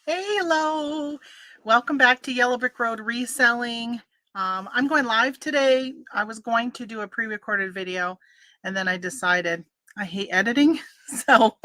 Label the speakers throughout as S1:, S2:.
S1: Hey, hello. Welcome back to Yellow Brick Road Reselling. I'm going live today. I was going to do a pre-recorded video, and then I decided I hate editing. So,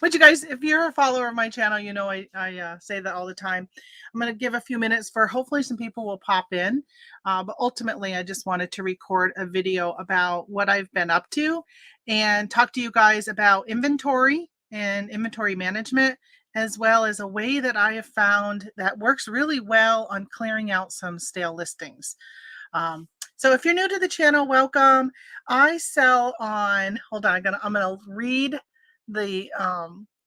S1: but you guys, if you're a follower of my channel, you know I say that all the time. I'm going to give a few minutes for hopefully some people will pop in. But ultimately, I just wanted to record a video about what I've been up to and talk to you guys about inventory and inventory management, as well as a way that I have found that works really well on clearing out some stale listings. So if you're new to the channel, welcome. I sell on, hold on, I'm gonna read the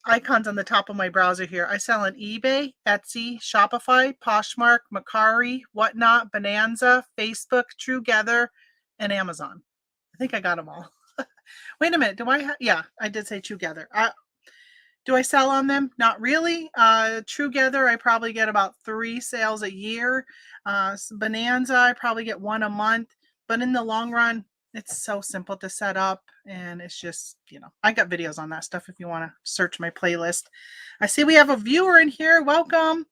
S1: icons on the top of my browser here. I sell on eBay, Etsy, Shopify, Poshmark, Mercari, Whatnot, Bonanza, Facebook, Truegether, and Amazon. I think I got them all. Wait a minute, do I have, yeah, I did say Truegether. Do I sell on them? Not really. Truegether, I probably get about 3 sales a year. Bonanza, I probably get 1 a month. But in the long run, it's so simple to set up. And it's just, I got videos on that stuff if you want to search my playlist. I see we have a viewer in here. Welcome.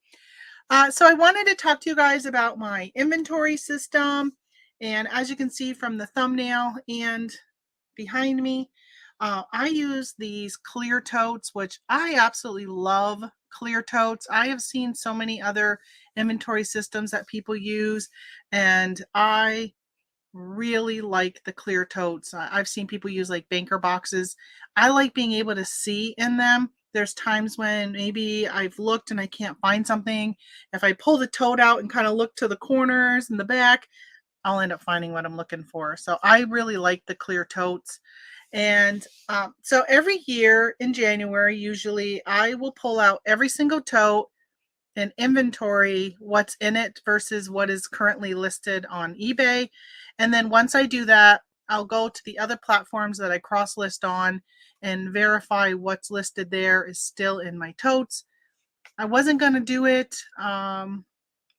S1: So I wanted to talk to you guys about my inventory system. And as you can see from the thumbnail and behind me, I use these clear totes, which I absolutely love clear totes. I have seen so many other inventory systems that people use, and I really like the clear totes. I've seen people use like banker boxes. I like being able to see in them. There's times when maybe I've looked and I can't find something. If I pull the tote out and kind of look to the corners and the back, I'll end up finding what I'm looking for. So I really like the clear totes. And so every year in January, usually I will pull out every single tote and inventory what's in it versus what is currently listed on eBay. And then once I do that, I'll go to the other platforms that I cross list on and verify what's listed there is still in my totes. I wasn't going to do it.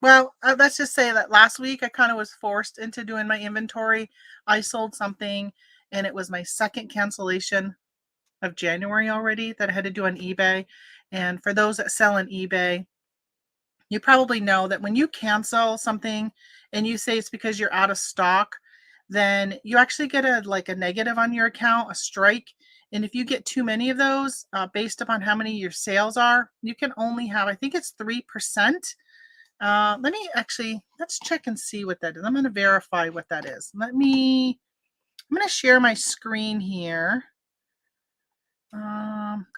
S1: Let's just say that last week I kind of was forced into doing my inventory. I sold something and it was my second cancellation of January already that I had to do on eBay. And for those that sell on eBay, you probably know that when you cancel something and you say it's because you're out of stock, then you actually get a negative on your account, a strike. And if you get too many of those, based upon how many your sales are, you can only have, I think it's 3%. Let's check and see what that is. I'm going to verify what that is. I'm going to share my screen here.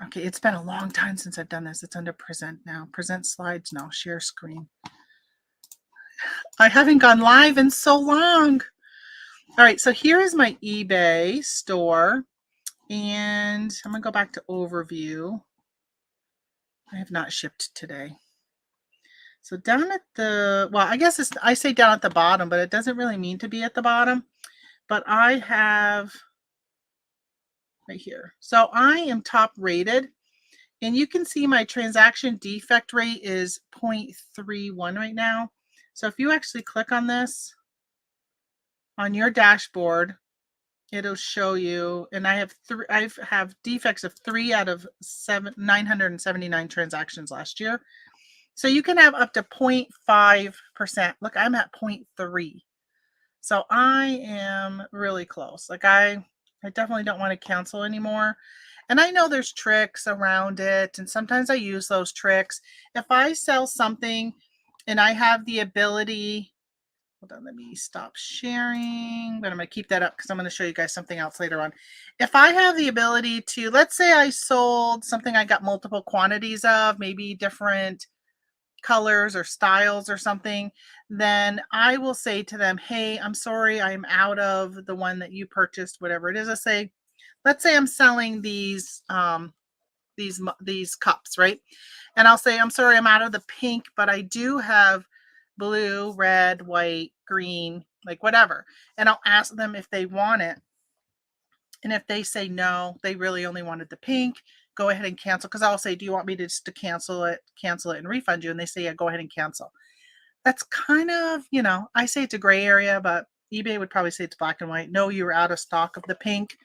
S1: Okay, it's been a long time since I've done this. It's under present now. Present slides now. Share screen. I haven't gone live in so long. All right, so here is my eBay store. And I'm going to go back to overview. I have not shipped today. So down at the, well, I guess I say down at the bottom, but it doesn't really mean to be at the bottom. But I have right here. So I am top rated. And you can see my transaction defect rate is 0.31 right now. So if you actually click on this on your dashboard, it'll show you, and I have defects of 3 out of 979 transactions last year. So you can have up to 0.5%. Look, I'm at 0.3. So I am really close. Like I definitely don't want to cancel anymore. And I know there's tricks around it, and sometimes I use those tricks. If I sell something and I have the ability, hold on, let me stop sharing, but I'm going to keep that up because I'm going to show you guys something else later on. If I have the ability to, let's say I sold something I got multiple quantities of, maybe different colors or styles or something, then I will say to them, hey, I'm sorry, I'm out of the one that you purchased, whatever it is. Let's say I'm selling these cups, right? And I'll say, I'm sorry, I'm out of the pink, but I do have blue, red, white, green, like whatever. And I'll ask them if they want it. And if they say no, they really only wanted the pink, go ahead and cancel. Because I'll say, do you want me to just to cancel it and refund you? And they say, yeah, go ahead and cancel. That's kind of, I say it's a gray area, but eBay would probably say it's black and white. No, you were out of stock of the pink.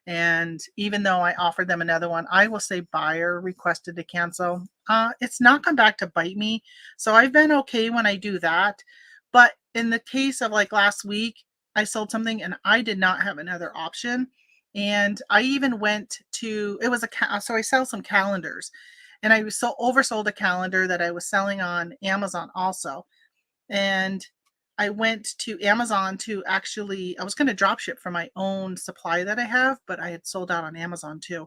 S1: And even though I offered them another one, I will say buyer requested to cancel. It's not come back to bite me. So I've been okay when I do that. But in the case of like last week, I sold something and I did not have another option. And I even went to, it was so I sell some calendars, and I was so oversold a calendar that I was selling on Amazon also. And I went to Amazon to actually, I was going to drop ship for my own supply that I have, but I had sold out on Amazon too.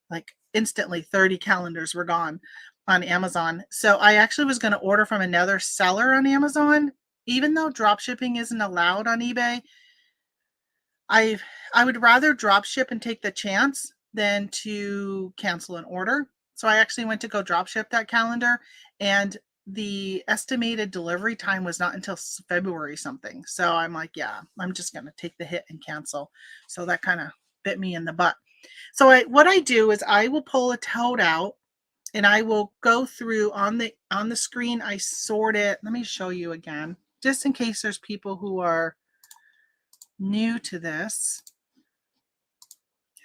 S1: Like instantly 30 calendars were gone on Amazon. So I actually was going to order from another seller on Amazon. Even though drop shipping isn't allowed on eBay, I would rather drop ship and take the chance than to cancel an order. So I actually went to go drop ship that calendar, and the estimated delivery time was not until February something. So I'm like, yeah, I'm just going to take the hit and cancel. So that kind of bit me in the butt. So what I do is I will pull a tote out and I will go through on the screen. I sort it. Let me show you again, just in case there's people who are new to this.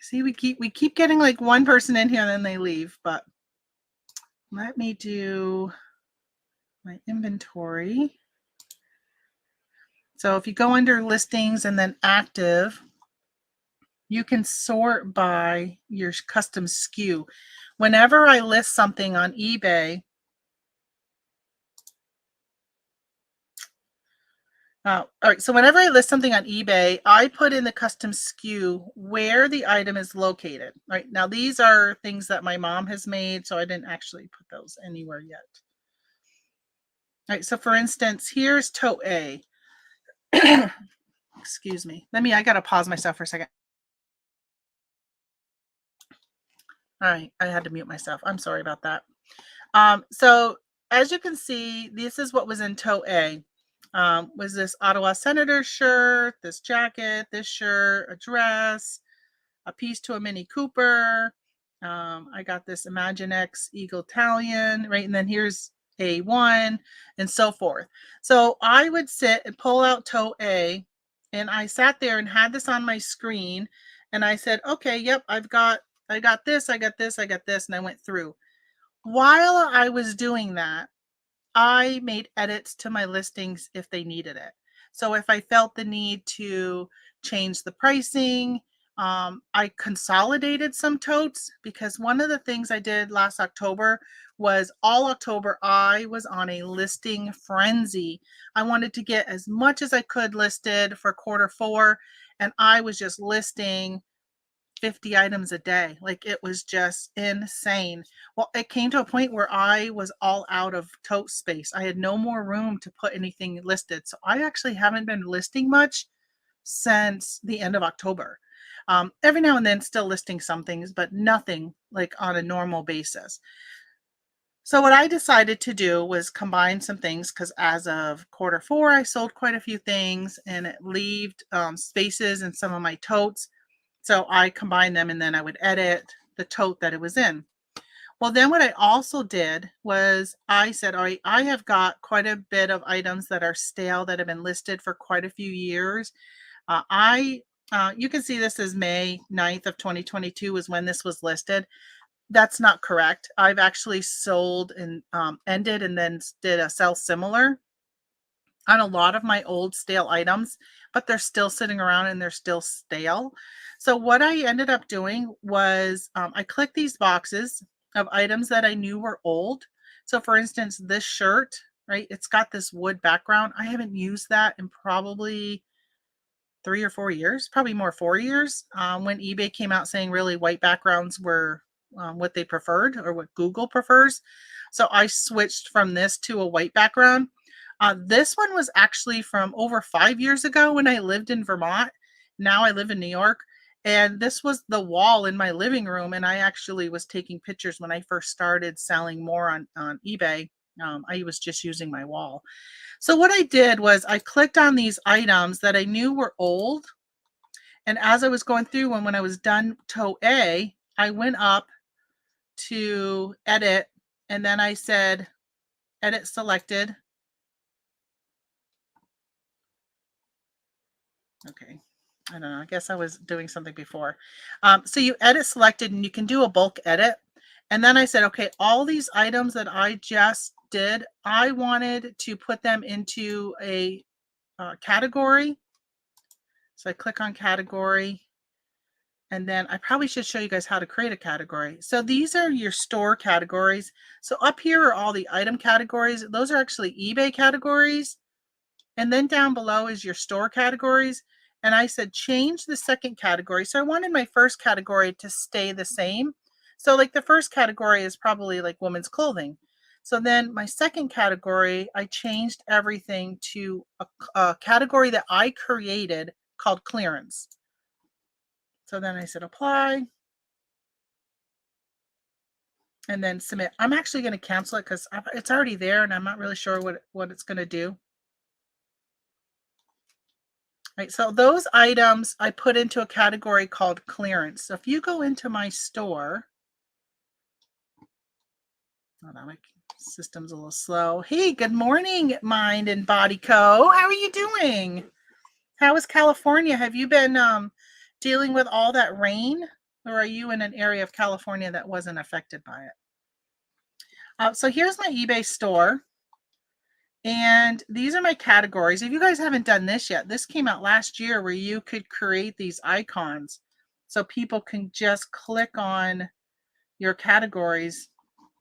S1: See, we keep getting like one person in here and then they leave, but let me do my inventory. So if you go under listings and then active, you can sort by your custom SKU. Whenever I list something on eBay, all right, so whenever I list something on eBay, I put in the custom SKU where the item is located. All right, now these are things that my mom has made, so I didn't actually put those anywhere yet. All right, so for instance, here's tote A. Excuse me. I got to pause myself for a second. All right, I had to mute myself. I'm sorry about that. So as you can see, this is what was in tote A. Was this Ottawa Senator shirt, this jacket, this shirt, a dress, a piece to a Mini Cooper. I got this Imaginext Eagle Italian, right? And then here's A1 and so forth. So I would sit and pull out tote A, and I sat there and had this on my screen, and I said, okay, yep, I got this, I got this, I got this, and I went through. While I was doing that, I made edits to my listings if they needed it. So if I felt the need to change the pricing, I consolidated some totes, because one of the things I did last October was all October I was on a listing frenzy. I wanted to get as much as I could listed for Q4, and I was just listing 50 items a day. Like, it was just insane. Well, it came to a point where I was all out of tote space. I had no more room to put anything listed. So I actually haven't been listing much since the end of October. Every now and then still listing some things, but nothing like on a normal basis. So what I decided to do was combine some things, because as of Q4, I sold quite a few things, and it left spaces in some of my totes. So I combined them, and then I would edit the tote that it was in. Well, then what I also did was I said, all right, I have got quite a bit of items that are stale that have been listed for quite a few years. You can see this is May 9th of 2022 is when this was listed. That's not correct. I've actually sold and ended and then did a sell similar on a lot of my old stale items, but they're still sitting around and they're still stale. So what I ended up doing was I clicked these boxes of items that I knew were old. So for instance, this shirt, right? It's got this wood background. I haven't used that in probably 3 or 4 years, probably more 4 years, when eBay came out saying really white backgrounds were what they preferred, or what Google prefers. So I switched from this to a white background. This one was actually from over 5 years ago when I lived in Vermont. Now I live in New York. And this was the wall in my living room. And I actually was taking pictures when I first started selling more on eBay. I was just using my wall. So what I did was I clicked on these items that I knew were old. And as I was going through, when I was done tote A, I went up to edit, and then I said, edit selected. Okay, I don't know. I guess I was doing something before. So you edit selected and you can do a bulk edit. And then I said, okay, all these items that I just did, I wanted to put them into a category. So I click on category. And then I probably should show you guys how to create a category. So these are your store categories. So up here are all the item categories. Those are actually eBay categories. And then down below is your store categories. And I said, change the second category. So I wanted my first category to stay the same. So like the first category is probably like women's clothing. So then my second category, I changed everything to a category that I created called clearance. So then I said, apply. And then submit. I'm actually going to cancel it because it's already there and I'm not really sure what it's going to do. Right, so those items I put into a category called clearance. So if you go into my store, hold on, my system's a little slow. Hey, good morning, Mind and Body Co. How are you doing? How is California? Have you been dealing with all that rain, or are you in an area of California that wasn't affected by it? So here's my eBay store. And these are my categories. If you guys haven't done this yet, this came out last year where you could create these icons so people can just click on your categories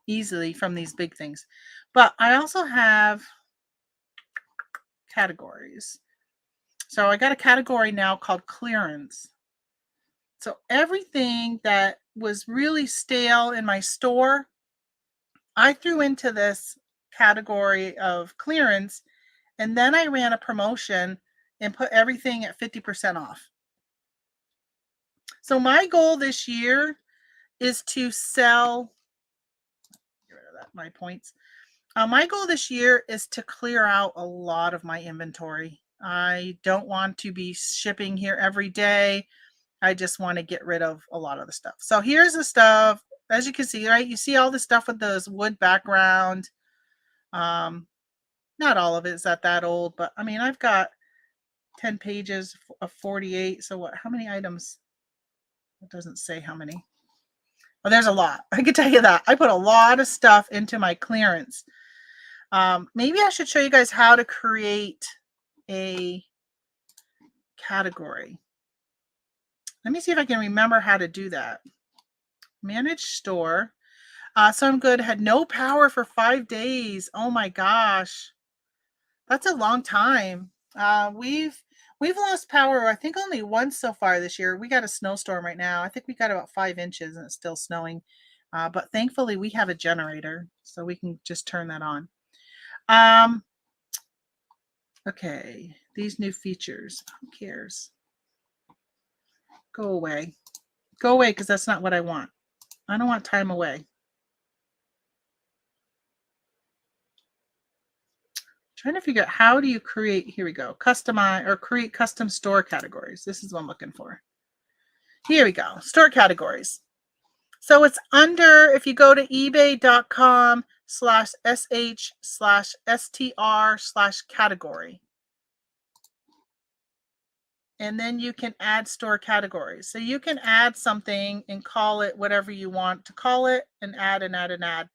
S1: easily from these big things. But I also have categories. So I got a category now called clearance. So everything that was really stale in my store, I threw into this category of clearance. And then I ran a promotion and put everything at 50% off. So my goal this year is to sell, get rid of that, my points. My goal this year is to clear out a lot of my inventory. I don't want to be shipping here every day. I just want to get rid of a lot of the stuff. So here's the stuff. As you can see, right? You see all the stuff with those wood background. Not all of it is that old, but I mean, I've got 10 pages of 48. So what, how many items? It doesn't say how many. Well, there's a lot. I can tell you that. I put a lot of stuff into my clearance. Maybe I should show you guys how to create a category. Let me see if I can remember how to do that. Manage store. So I'm good. Had no power for 5 days. Oh my gosh. That's a long time. We've lost power, I think, only once so far this year. We got a snowstorm right now. I think we got about 5 inches and it's still snowing. But thankfully we have a generator, so we can just turn that on. Okay, these new features. Who cares? Go away. Go away, because that's not what I want. I don't want time away. Trying to figure out how do you create, here we go, customize or create custom store categories. This is what I'm looking for. Here we go, store categories. So it's under, if you go to ebay.com/sh/str/category. And then you can add store categories. So you can add something and call it whatever you want to call it, and add and add and add.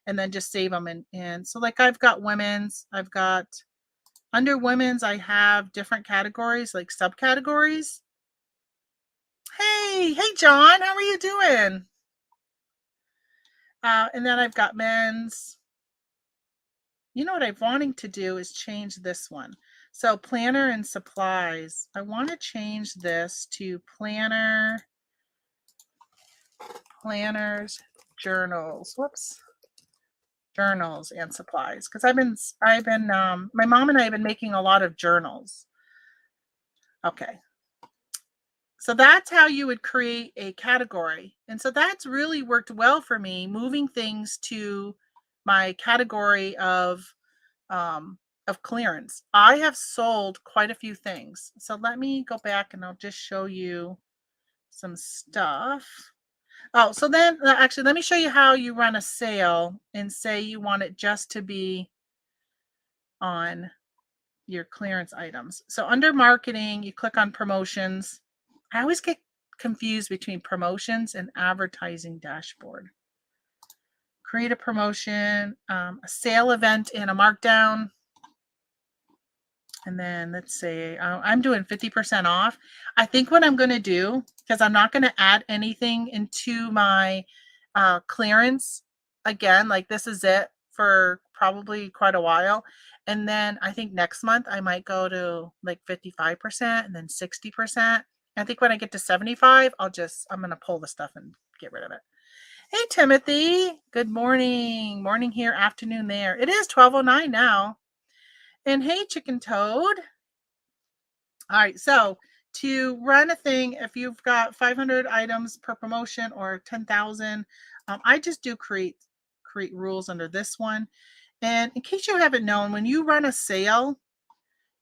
S1: And then just save them. And so like I've got women's, I've got under women's, I have different categories, like subcategories. Hey, John, how are you doing? And then I've got men's. You know what I'm wanting to do is change this one. So planner and supplies. I want to change this to planners, journals. Whoops. Journals and supplies, because I've been my mom and I have been making a lot of journals. Okay, so that's how you would create a category, and so that's really worked well for me, moving things to my category of clearance. I have sold quite a few things, so let me go back and I'll just show you some stuff. Oh, so then actually, let me show you how you run a sale and say you want it just to be on your clearance items. So under marketing, you click on promotions. I always get confused between promotions and advertising dashboard. Create a promotion, a sale event, and a markdown. And then let's say I'm doing 50% off. I think what I'm going to do, because I'm not going to add anything into my clearance again, like this is it for probably quite a while. And then I think next month I might go to like 55% and then 60%. I think when I get to 75, I'm going to pull the stuff and get rid of it. Hey, Timothy. Good morning. Morning here, afternoon there. It is 12:09 now. And hey, Chicken Toad. All right, so to run a thing, if you've got 500 items per promotion or 10,000, I just do create rules under this one. And in case you haven't known, when you run a sale,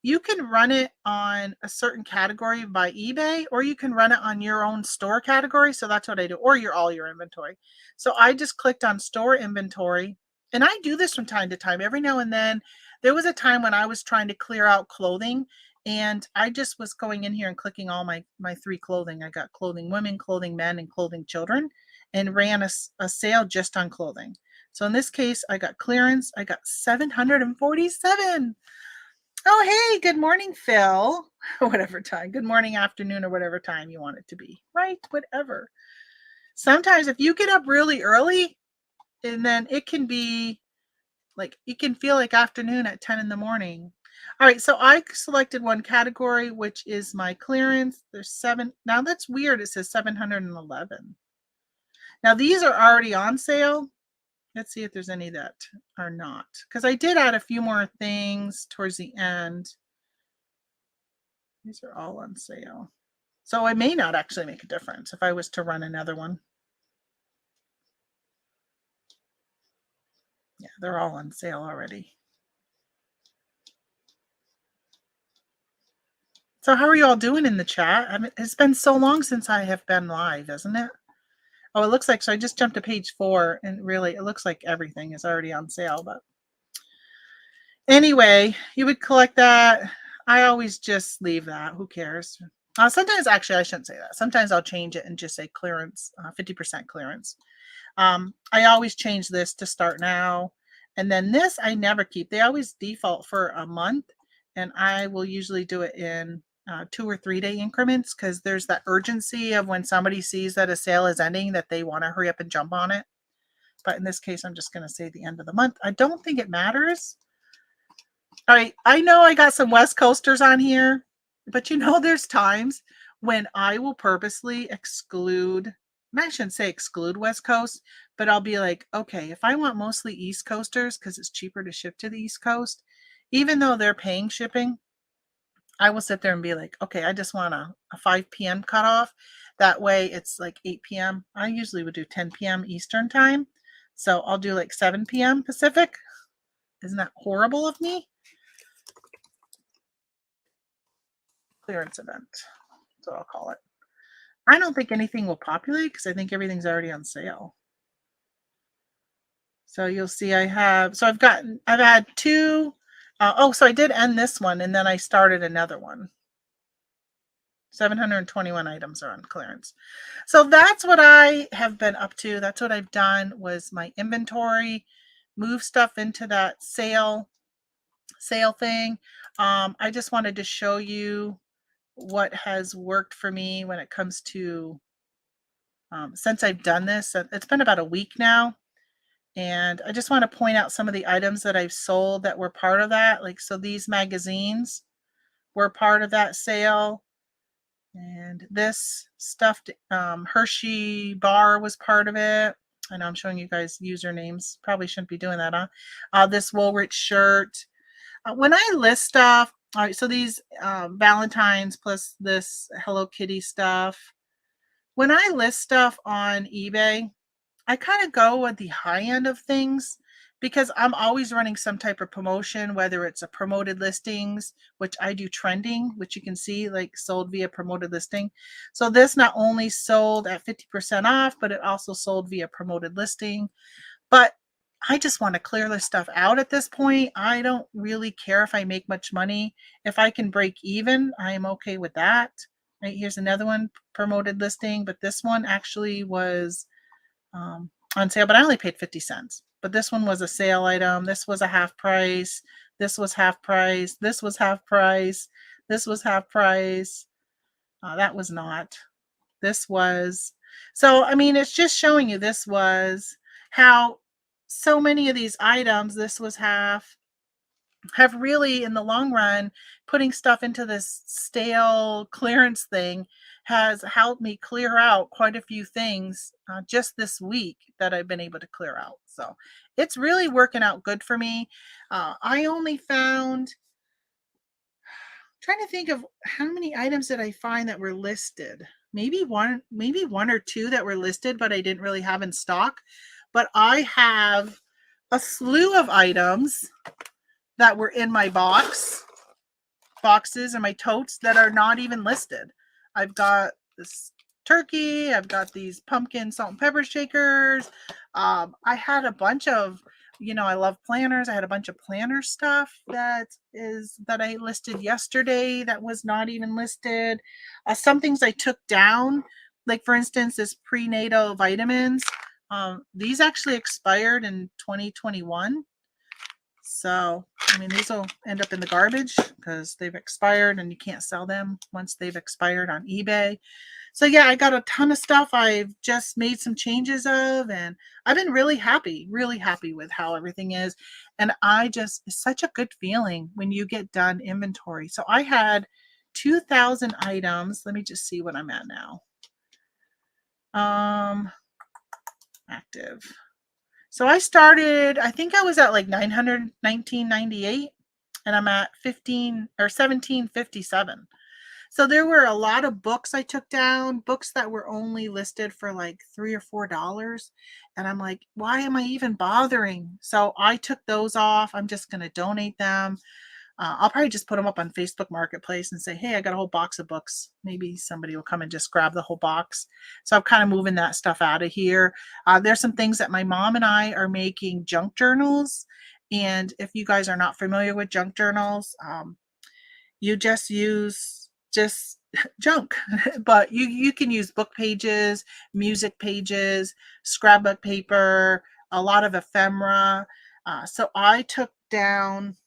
S1: you can run it on a certain category by eBay, or you can run it on your own store category. So that's what I do, or all your inventory. So I just clicked on store inventory, and I do this from time to time. Every now and then, there was a time when I was trying to clear out clothing, and I just was going in here and clicking all my 3 clothing. I got clothing women, clothing men, and clothing children, and ran a sale just on clothing. So in this case, I got clearance. I got 747. Oh, hey, good morning, Phil. Whatever time. Good morning, afternoon, or whatever time you want it to be. Right? Whatever. Sometimes if you get up really early, and then it can be like, it can feel like afternoon at 10 in the morning. All right, so I selected one category, which is my clearance. There's 7. Now that's weird. It says 711. Now these are already on sale. Let's see if there's any that are not, because I did add a few more things towards the end. These are all on sale. So it may not actually make a difference if I was to run another one. Yeah, they're all on sale already. So how are you all doing in the chat? I mean, it's been so long since I have been live, isn't it? Oh, it looks like, so I just jumped to page 4, and really it looks like everything is already on sale. But anyway, you would collect that. I always just leave that. Who cares? Sometimes, actually, I shouldn't say that. Sometimes I'll change it and just say clearance, 50% clearance. I always change this to start now. And then this I never keep. They always default for a month, and I will usually do it in 2 or 3 day increments, because there's that urgency of when somebody sees that a sale is ending that they want to hurry up and jump on it. But in this case, I'm just going to say the end of the month. I don't think it matters. All right, I know I got some West Coasters on here, but there's times when I will purposely exclude, and I shouldn't say exclude West Coast, but I'll be like, okay, if I want mostly East Coasters because it's cheaper to ship to the East Coast, even though they're paying shipping, I will sit there and be like, okay, I just want a 5 p.m. cutoff. That way it's like 8 p.m. I usually would do 10 p.m. Eastern time. So I'll do like 7 p.m. Pacific. Isn't that horrible of me? Clearance event. That's what I'll call it. I don't think anything will populate because I think everything's already on sale. So you'll see I've had 2. So I did end this one, and then I started another one. 721 items are on clearance. So that's what I have been up to. That's what I've done, was my inventory, move stuff into that sale thing. I just wanted to show you what has worked for me when it comes to, since I've done this. It's been about a week now. And I just want to point out some of the items that I've sold that were part of that. Like, so these magazines were part of that sale. And this stuffed Hershey bar was part of it. I know I'm showing you guys usernames. Probably shouldn't be doing that, huh? This Woolrich shirt. When I list stuff, all right, so these Valentine's plus this Hello Kitty stuff. When I list stuff on eBay, I kind of go with the high end of things because I'm always running some type of promotion, whether it's a promoted listings, which I do trending, which you can see like sold via promoted listing. So this not only sold at 50% off, but it also sold via promoted listing. But I just want to clear this stuff out at this point. I don't really care if I make much money. If I can break even, I am okay with that. Right, here's another one, promoted listing, but this one actually was on sale, but I only paid 50 cents. But this one was a sale item. This was a half price. This was half price. This was half price. This was half price. That was not. This was. So, I mean, it's just showing you this was how so many of these items, this was half, have really, in the long run, putting stuff into this stale clearance thing has helped me clear out quite a few things just this week that I've been able to clear out. So it's really working out good for me. I only found, trying to think of how many items did I find that were listed. Maybe one or two that were listed, but I didn't really have in stock. But I have a slew of items that were in my boxes and my totes that are not even listed. I've got this turkey. I've got these pumpkin salt and pepper shakers. I had a bunch of, I love planners. I had a bunch of planner stuff that I listed yesterday that was not even listed. Some things I took down, like for instance, this prenatal vitamins. These actually expired in 2021. So, I mean, these will end up in the garbage because they've expired and you can't sell them once they've expired on eBay. So, yeah, I got a ton of stuff I've just made some changes of, and I've been really happy with how everything is. And it's such a good feeling when you get done inventory. So, I had 2,000 items. Let me just see what I'm at now. Active. So I started, I think I was at like 1998 and I'm at 15 or 1757. So there were a lot of books I took down, books that were only listed for like $3 or $4. And I'm like, why am I even bothering? So I took those off. I'm just going to donate them. I'll probably just put them up on Facebook Marketplace and say, hey, I got a whole box of books. Maybe somebody will come and just grab the whole box. So I'm kind of moving that stuff out of here. There's some things that my mom and I are making junk journals. And if you guys are not familiar with junk journals, you just use just junk, but you can use book pages, music pages, scrapbook paper, a lot of ephemera. So I took down,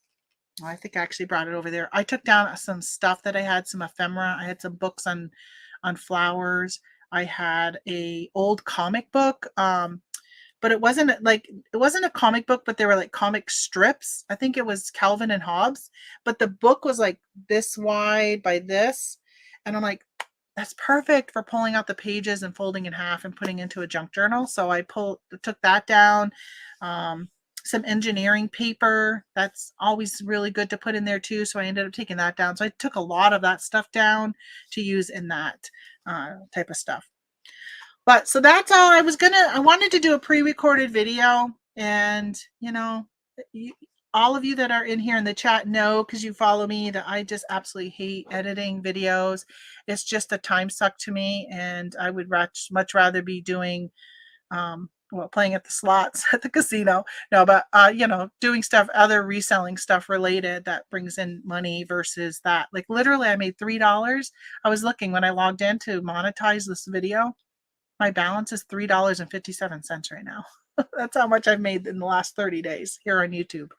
S1: I think I actually brought it over there. I took down some stuff that I had, some ephemera. I had some books on flowers. I had a old comic book, but it wasn't a comic book, but they were like comic strips. I think it was Calvin and Hobbes, but the book was like this wide by this, and I'm like, that's perfect for pulling out the pages and folding in half and putting into a junk journal. So I took that down. Some engineering paper, that's always really good to put in there too. So I ended up taking that down. So I took a lot of that stuff down to use in that type of stuff. But so that's all I wanted to do a pre-recorded video, and all of you that are in here in the chat know, because you follow me, that I just absolutely hate editing videos. It's just a time suck to me, and I would much rather be doing playing at the slots at the casino. No, but doing stuff, other reselling stuff related that brings in money versus that. Like literally I made $3. I was looking when I logged in to monetize this video. My balance is $3.57 right now. That's how much I've made in the last 30 days here on YouTube.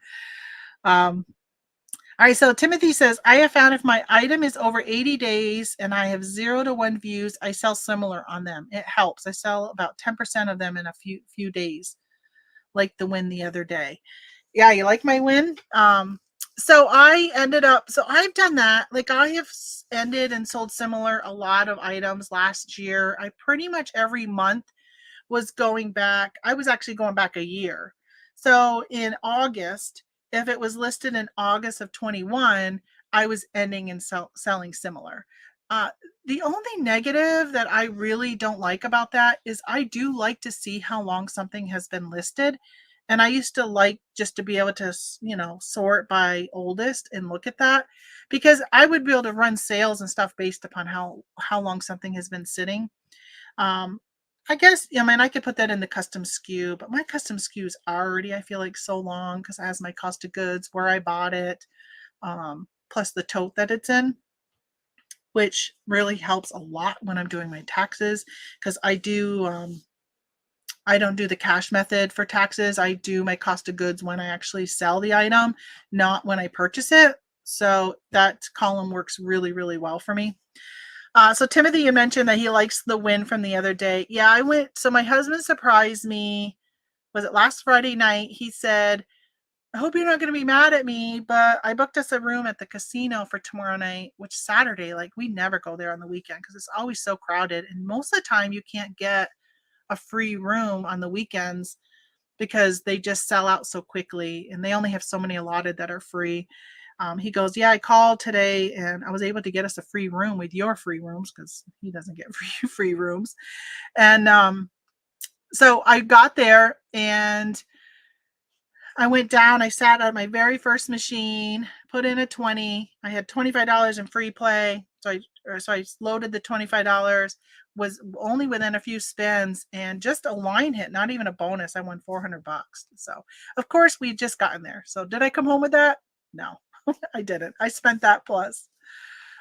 S1: All right, so Timothy says, I have found if my item is over 80 days and I have 0 to 1 views, I sell similar on them. It helps. I sell about 10% of them in a few days, like the win the other day. Yeah, you like my win? So I've done that. Like I have ended and sold similar a lot of items last year. I pretty much every month was going back. I was actually going back a year. So in August, if it was listed in August of 21, I was ending and selling similar. The only negative that I really don't like about that is I do like to see how long something has been listed. And I used to like just to be able to, sort by oldest and look at that, because I would be able to run sales and stuff based upon how long something has been sitting. I guess, I could put that in the custom SKU, but my custom SKU is already, I feel like, so long because it has my cost of goods, where I bought it, plus the tote that it's in. which really helps a lot when I'm doing my taxes, because I don't do the cash method for taxes. I do my cost of goods when I actually sell the item, not when I purchase it. So that column works really, really well for me. So Timothy, you mentioned that he likes the win from the other day. Yeah, I went. So my husband surprised me. Was it last Friday night? He said, I hope you're not going to be mad at me, but I booked us a room at the casino for tomorrow night, which is Saturday. Like, we never go there on the weekend because it's always so crowded. And most of the time, you can't get a free room on the weekends because they just sell out so quickly and they only have so many allotted that are free. He goes, yeah, I called today and I was able to get us a free room with your free rooms because he doesn't get free rooms. And so I got there and I went down. I sat at my very first machine, put in a 20. I had $25 in free play. So I loaded the $25, was only within a few spins, and just a line hit, not even a bonus. I won $400. So, of course, we just gotten there. So, did I come home with that? No, I didn't. I spent that plus.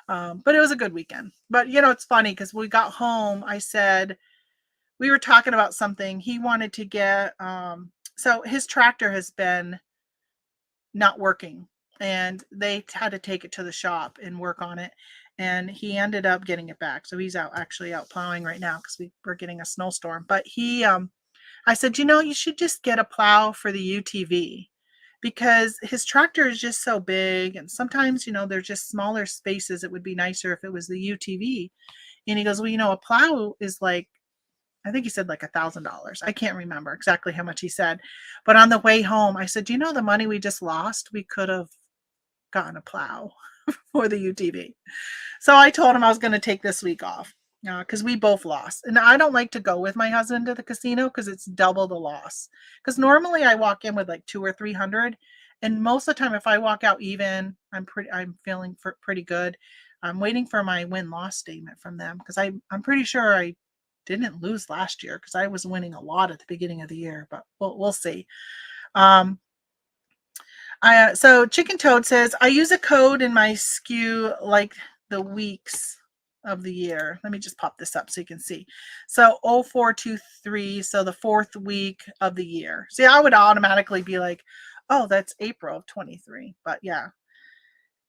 S1: But it was a good weekend. But, it's funny because we got home. I said, we were talking about something. He wanted to get, so his tractor has been not working and they had to take it to the shop and work on it, and he ended up getting it back. So he's actually out plowing right now because we're getting a snowstorm. But I said, you should just get a plow for the UTV because his tractor is just so big, and sometimes there's just smaller spaces. It would be nicer if it was the UTV. And he goes, well, a plow is like, I think he said like $1,000. I can't remember exactly how much he said. But on the way home, I said, the money we just lost, we could have gotten a plow for the UTV. So I told him I was going to take this week off because we both lost. And I don't like to go with my husband to the casino because it's double the loss. Because normally I walk in with like 200 or 300. And most of the time, if I walk out even, I'm feeling pretty good. I'm waiting for my win-loss statement from them because I'm pretty sure I didn't lose last year because I was winning a lot at the beginning of the year, but we'll see. So Chicken Toad says, I use a code in my SKU like the weeks of the year. Let me just pop this up so you can see. So 0423, so the 4th week of the year. See, I would automatically be like, oh, that's April of 23. But yeah.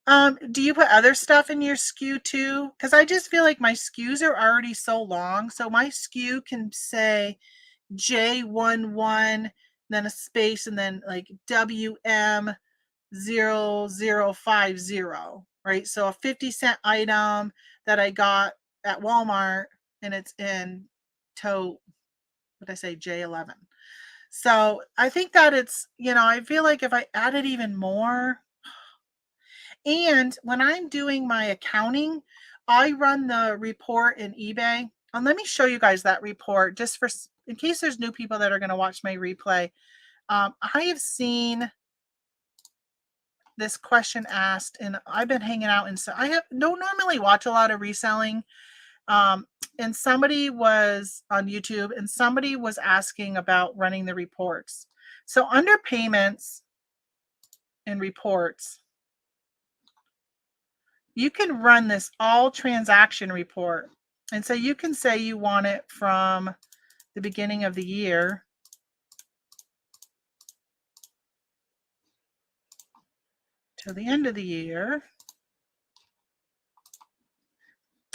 S1: Do you put other stuff in your SKU too? Because I just feel like my SKUs are already so long. So my SKU can say J11, then a space, and then like WM0050, right? So a 50-cent item that I got at Walmart, and it's in tote, what did I say, J11. So I think that it's, I feel like if I added even more, and when I'm doing my accounting, I run the report in eBay. And let me show you guys that report just in case there's new people that are going to watch my replay. I have seen this question asked, and I've been hanging out, and so I don't normally watch a lot of reselling. And somebody was on YouTube, and somebody was asking about running the reports. So under payments and reports, you can run this all transaction report. And so you can say you want it from the beginning of the year to the end of the year,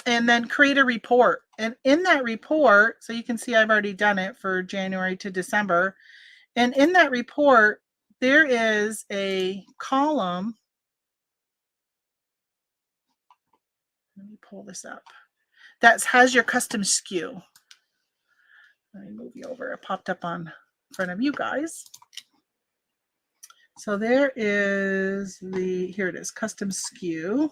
S1: and then create a report. And in that report, so you can see I've already done it for January to December. And in that report, there is a column. Let me pull this up. That has your custom SKU. Let me move you over. It popped up on front of you guys. So there is here it is, custom SKU.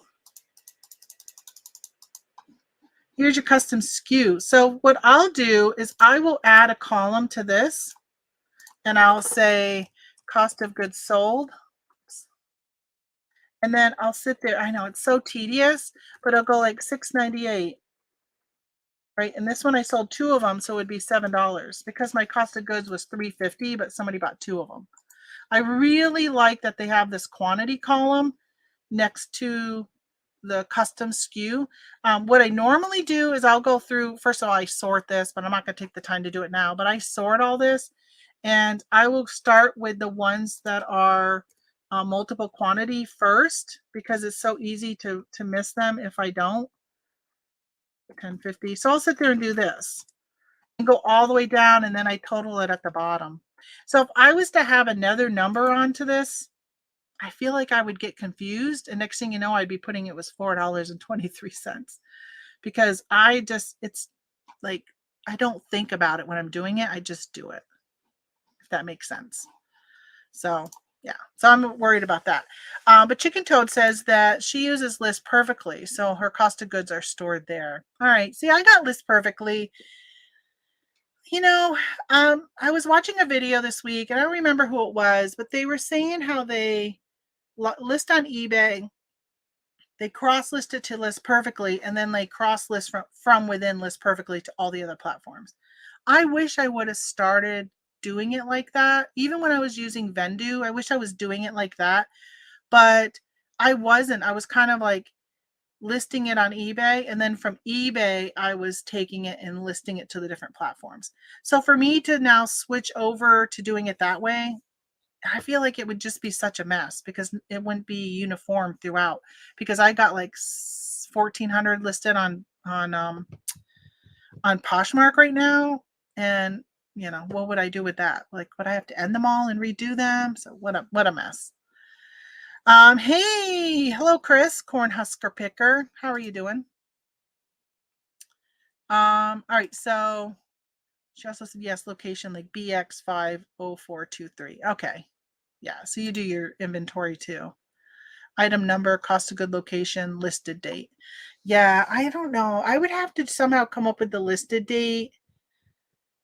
S1: Here's your custom SKU. So what I'll do is I will add a column to this, and I'll say cost of goods sold. And then I'll sit there. I know it's so tedious, but I'll go like $6.98. Right? And this one I sold 2 of them, so it would be $7 because my cost of goods was $3.50, but somebody bought 2 of them. I really like that they have this quantity column next to the custom SKU. What I normally do is I'll go through, first of all, I sort this, but I'm not going to take the time to do it now, but I sort all this, and I will start with the ones that are multiple quantity first, because it's so easy to miss them if I don't. 1050. So I'll sit there and do this and go all the way down, and then I total it at the bottom. So if I was to have another number onto this, I feel like I would get confused, and next thing you know, I'd be putting it was $4.23, because it's like, I don't think about it when I'm doing it. I just do it, if that makes sense. So yeah, so I'm worried about that. But Chicken Toad says that she uses List Perfectly, so her cost of goods are stored there. All right, see, I got List Perfectly. You know, I was watching a video this week, and I don't remember who it was, but they were saying how they list on eBay, they cross-list it to List Perfectly, and then they cross-list from within List Perfectly to all the other platforms. I wish I would have started doing it like that. Even when I was using Vendoo, I wish I was doing it like that, but I wasn't. I was kind of like listing it on eBay, and then from eBay, I was taking it and listing it to the different platforms. So for me to now switch over to doing it that way, I feel like it would just be such a mess, because it wouldn't be uniform throughout, because I got like 1,400 listed on Poshmark right now, and what would I do with that? Like, would I have to end them all and redo them? So what a mess. Hey, hello Chris, Cornhusker Picker. How are you doing? All right, so she also said yes, location like BX50423. Okay. Yeah, so you do your inventory too. Item number, cost of good, location, listed date. Yeah, I don't know. I would have to somehow come up with the listed date.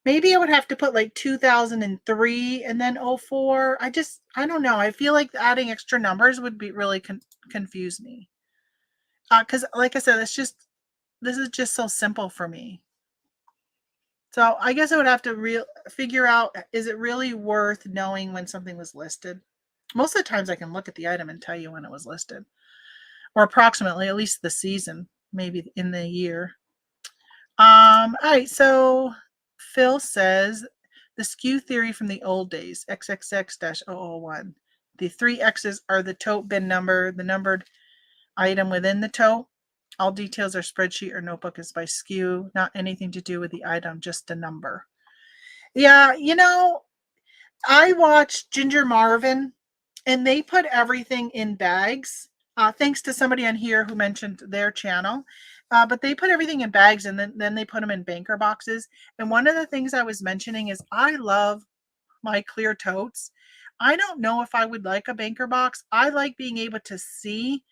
S1: Maybe I would have to put like 2003 and then 04. I don't know. I feel like adding extra numbers would be really confuse me. Because like I said, this is just so simple for me. So I guess I would have to figure out, is it really worth knowing when something was listed? Most of the times I can look at the item and tell you when it was listed, or approximately, at least the season, maybe in the year. All right, so Phil says the SKU theory from the old days, XXX-001. The 3 X's are the tote bin number, the numbered item within the tote. All details or spreadsheet or notebook is by SKU, not anything to do with the item, just a number. Yeah, I watched Ginger Marvin, and they put everything in bags. Thanks to somebody on here who mentioned their channel. But they put everything in bags, and then they put them in banker boxes. And one of the things I was mentioning is I love my clear totes. I don't know if I would like a banker box. I like being able to see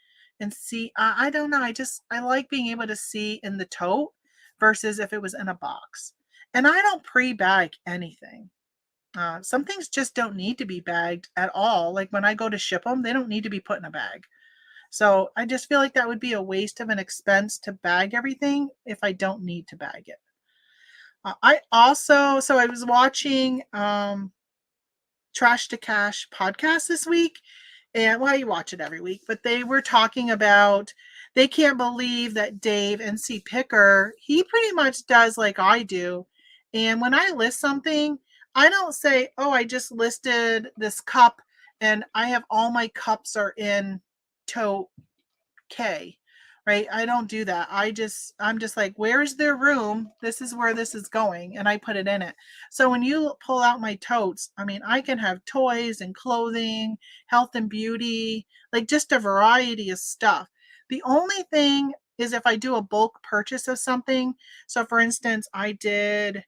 S1: and see. I don't know. I like being able to see in the tote versus if it was in a box. And I don't pre-bag anything. Some things just don't need to be bagged at all. Like when I go to ship them, they don't need to be put in a bag. So I just feel like that would be a waste of an expense to bag everything if I don't need to bag it. I was watching Trash to Cash podcast this week, and well, you watch it every week, but they were talking about, they can't believe that Dave NC Picker, he pretty much does like I do. And when I list something, I don't say, oh, I just listed this cup and I have all my cups are in tote K, right? I don't do that. I'm just like, where's their room? This is where this is going, and I put it in it. So when you pull out my totes, I mean, I can have toys and clothing, health and beauty, like just a variety of stuff. The only thing is if I do a bulk purchase of something. So for instance, I did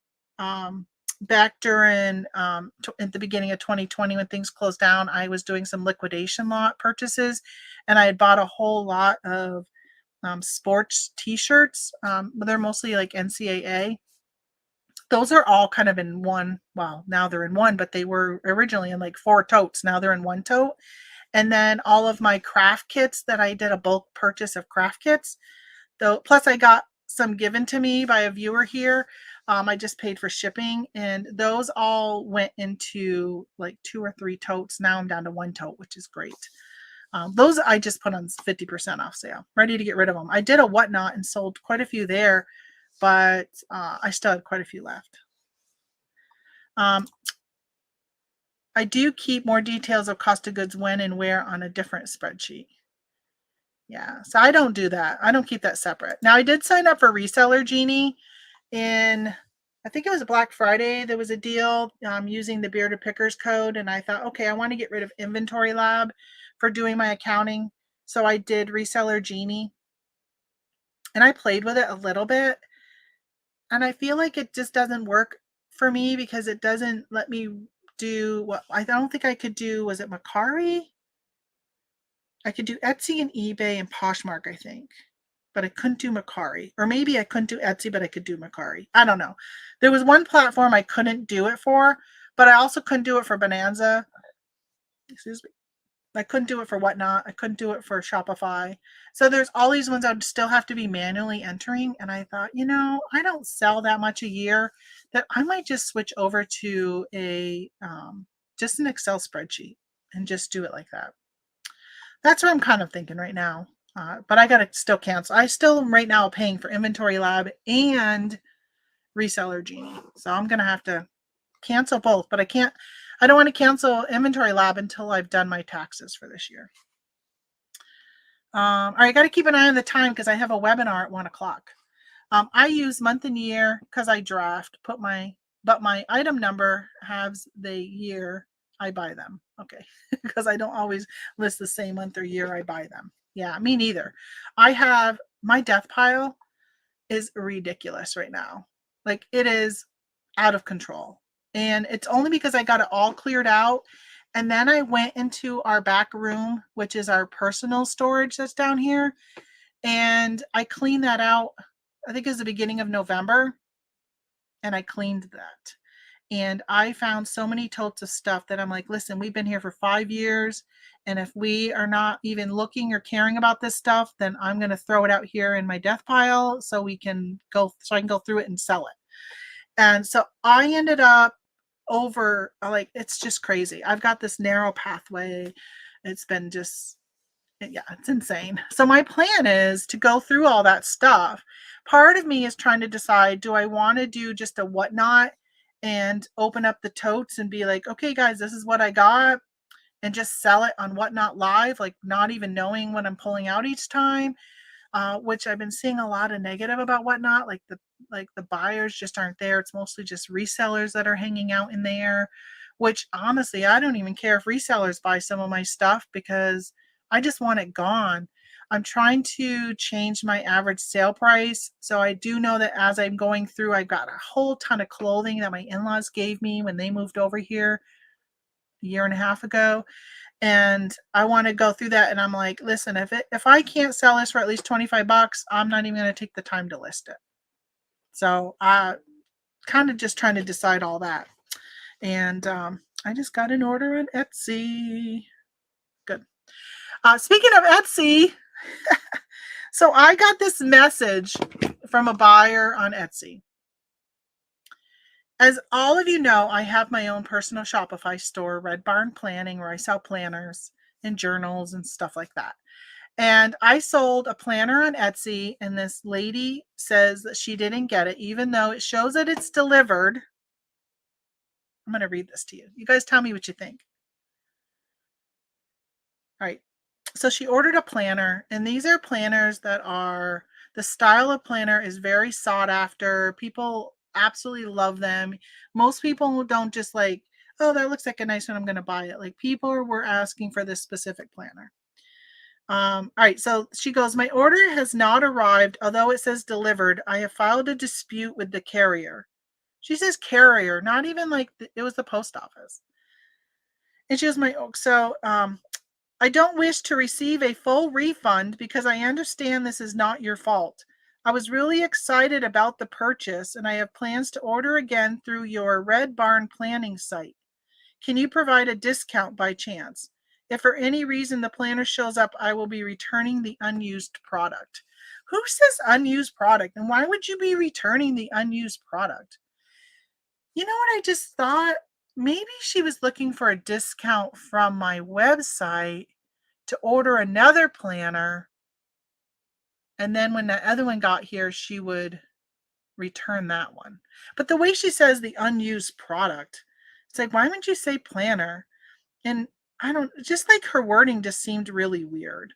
S1: back during at the beginning of 2020 when things closed down, I was doing some liquidation lot purchases, and I had bought a whole lot of sports t-shirts, but they're mostly like NCAA. Those are all kind of in one. Well, now they're in one, but they were originally in like 4 totes. Now they're in 1 tote. And then all of my craft kits that I did a bulk purchase of craft kits, though, plus I got some given to me by a viewer here. I just paid for shipping, and those all went into like 2 or 3 totes. Now I'm down to 1 tote, which is great. Those I just put on 50% off sale, ready to get rid of them. I did a whatnot and sold quite a few there, but I still had quite a few left. I do keep more details of cost of goods when and where on a different spreadsheet. Yeah, so I don't do that. I don't keep that separate. Now, I did sign up for Reseller Genie in, I think it was Black Friday. There was a deal using the Bearded Pickers code, and I thought, okay, I want to get rid of Inventory Lab for doing my accounting. So I did Reseller Genie, and I played with it a little bit, and I feel like it just doesn't work for me because it doesn't let me do what I don't think I could do. Was it Macari? I could do Etsy and eBay and Poshmark, I think, but I couldn't do Macari. Or maybe I couldn't do Etsy, but I could do Macari. I don't know. There was one platform I couldn't do it for, but I also couldn't do it for Bonanza. Excuse me. I couldn't do it for Whatnot. I couldn't do it for Shopify. So there's all these ones I would still have to be manually entering. And I thought, I don't sell that much a year that I might just switch over to just an Excel spreadsheet and just do it like that. That's what I'm kind of thinking right now. But I got to still cancel. I still am right now paying for Inventory Lab and Reseller Genie. So I'm going to have to cancel both, but I don't want to cancel Inventory Lab until I've done my taxes for this year. All right, got to keep an eye on the time because I have a webinar at 1 o'clock. I use month and year because I draft, but my item number has the year I buy them. Okay, because I don't always list the same month or year I buy them. Yeah, me neither. My death pile is ridiculous right now. Like, it is out of control. And it's only because I got it all cleared out. And then I went into our back room, which is our personal storage that's down here. And I cleaned that out. I think it was the beginning of November. And I cleaned that. And I found so many totes of stuff that I'm like, listen, we've been here for 5 years. And if we are not even looking or caring about this stuff, then I'm going to throw it out here in my death pile so I can go through it and sell it. And so I ended up it's just crazy. I've got this narrow pathway. It's been just, yeah, it's insane. So my plan is to go through all that stuff. Part of me is trying to decide, do I want to do just a whatnot and open up the totes and be like, okay, guys, this is what I got, and just sell it on Whatnot Live, like not even knowing what I'm pulling out each time, which I've been seeing a lot of negative about Whatnot. Like the buyers just aren't there. It's mostly just resellers that are hanging out in there, which honestly, I don't even care if resellers buy some of my stuff because I just want it gone. I'm trying to change my average sale price. So I do know that as I'm going through, I've got a whole ton of clothing that my in-laws gave me when they moved over here a year and a half ago. And I want to go through that. And I'm like, listen, if I can't sell this for at least $25, I'm not even going to take the time to list it. So I kind of just trying to decide all that. And I just got an order on Etsy. Good. Speaking of Etsy, so I got this message from a buyer on Etsy. As all of you know, I have my own personal Shopify store, Red Barn Planning, where I sell planners and journals and stuff like that. And I sold a planner on Etsy, and this lady says that she didn't get it, even though it shows that it's delivered. I'm going to read this to you. You guys tell me what you think. All right. So she ordered a planner, and these are planners that are, the style of planner is very sought after. People absolutely love them. Most people don't just like, oh, that looks like a nice one, I'm going to buy it. Like, people were asking for this specific planner. All right, so she goes, my order has not arrived, although it says delivered. I have filed a dispute with the carrier. She says carrier, not even like it was the post office. And she goes, I don't wish to receive a full refund because I understand this is not your fault. I was really excited about the purchase, and I have plans to order again through your Red Barn planning site. Can you provide a discount by chance? If for any reason the planner shows up, I will be returning the unused product. Who says unused product? And why would you be returning the unused product? You know what I just thought? Maybe she was looking for a discount from my website to order another planner. And then when the other one got here, she would return that one. But the way she says the unused product, it's like, why wouldn't you say planner? And I don't, just like her wording just seemed really weird.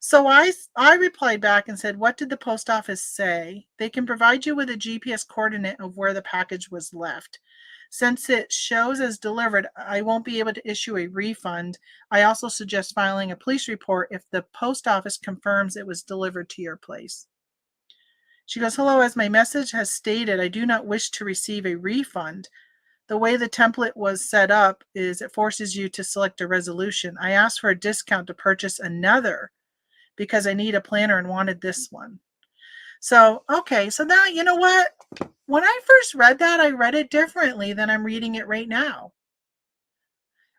S1: So I replied back and said, what did the post office say? They can provide you with a GPS coordinate of where the package was left. Since it shows as delivered, I won't be able to issue a refund. I also suggest filing a police report if the post office confirms it was delivered to your place. She goes, hello, as my message has stated, I do not wish to receive a refund. The way the template was set up is it forces you to select a resolution. I asked for a discount to purchase another because I need a planner and wanted this one. So, okay, so now, you know what? When I first read that, I read it differently than I'm reading it right now.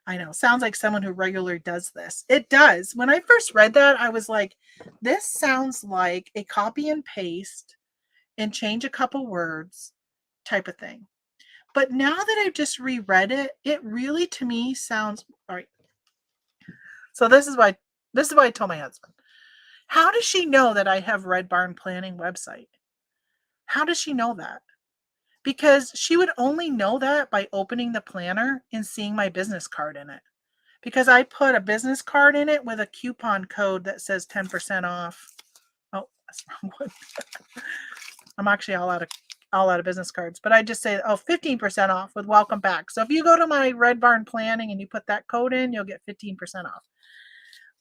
S1: I know, sounds like someone who regularly does this. It does. When I first read that, I was like, this sounds like a copy and paste and change a couple words type of thing. But now that I've just reread it, it really to me sounds all right. So this is why I told my husband. How does she know that I have Red Barn Planning website? How does she know that? Because she would only know that by opening the planner and seeing my business card in it. Because I put a business card in it with a coupon code that says 10% off. Oh, that's the wrong one. I'm actually all out of business cards, but I just say, 15% off with welcome back. So if you go to my Red Barn Planning and you put that code in, you'll get 15% off.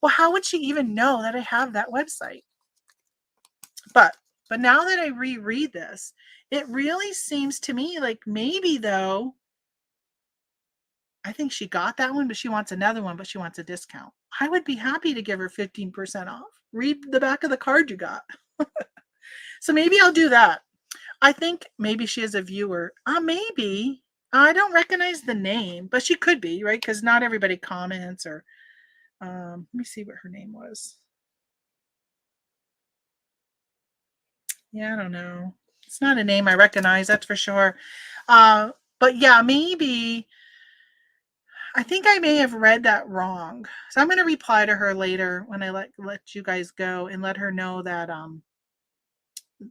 S1: Well, how would she even know that I have that website? But now that I reread this, it really seems to me like maybe though, I think she got that one, but she wants another one, but she wants a discount. I would be happy to give her 15% off. Read the back of the card you got. So maybe I'll do that. I think maybe she is a viewer. Maybe. I don't recognize the name, but she could be, right? Because not everybody comments or let me see what her name was. Yeah, I don't know. It's not a name I recognize, that's for sure. But yeah, maybe I think I may have read that wrong. So I'm going to reply to her later when I let you guys go and let her know that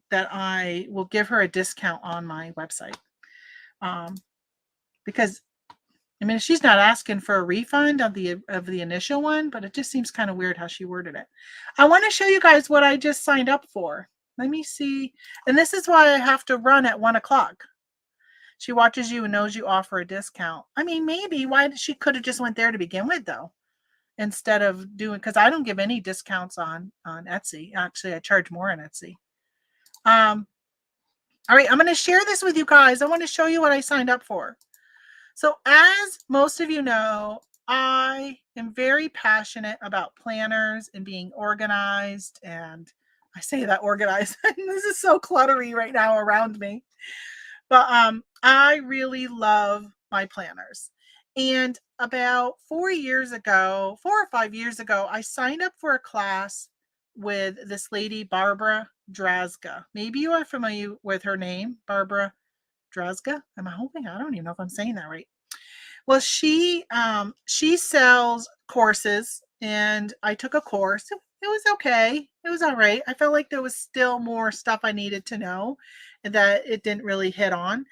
S1: that I will give her a discount on my website. Because I mean, she's not asking for a refund of the initial one, but it just seems kind of weird how she worded it. I want to show you guys what I just signed up for. Let me see. And this is why I have to run at 1:00. She watches you and knows you offer a discount. I mean, maybe she could have just went there to begin with, though, instead of doing, because I don't give any discounts on Etsy. Actually, I charge more on Etsy. All right, I'm going to share this with you guys. I want to show you what I signed up for. So as most of you know, I am very passionate about planners and being organized. And I say that organized. This is so cluttery right now around me. But I really love my planners. And about 4 or 5 years ago, I signed up for a class with this lady, Barbara Drazga. Maybe you are familiar with her name, Barbara Drazga. Am I hoping? I don't even know if I'm saying that right. Well, she sells courses, and I took a course. It was okay. It was all right. I felt like there was still more stuff I needed to know that it didn't really hit on.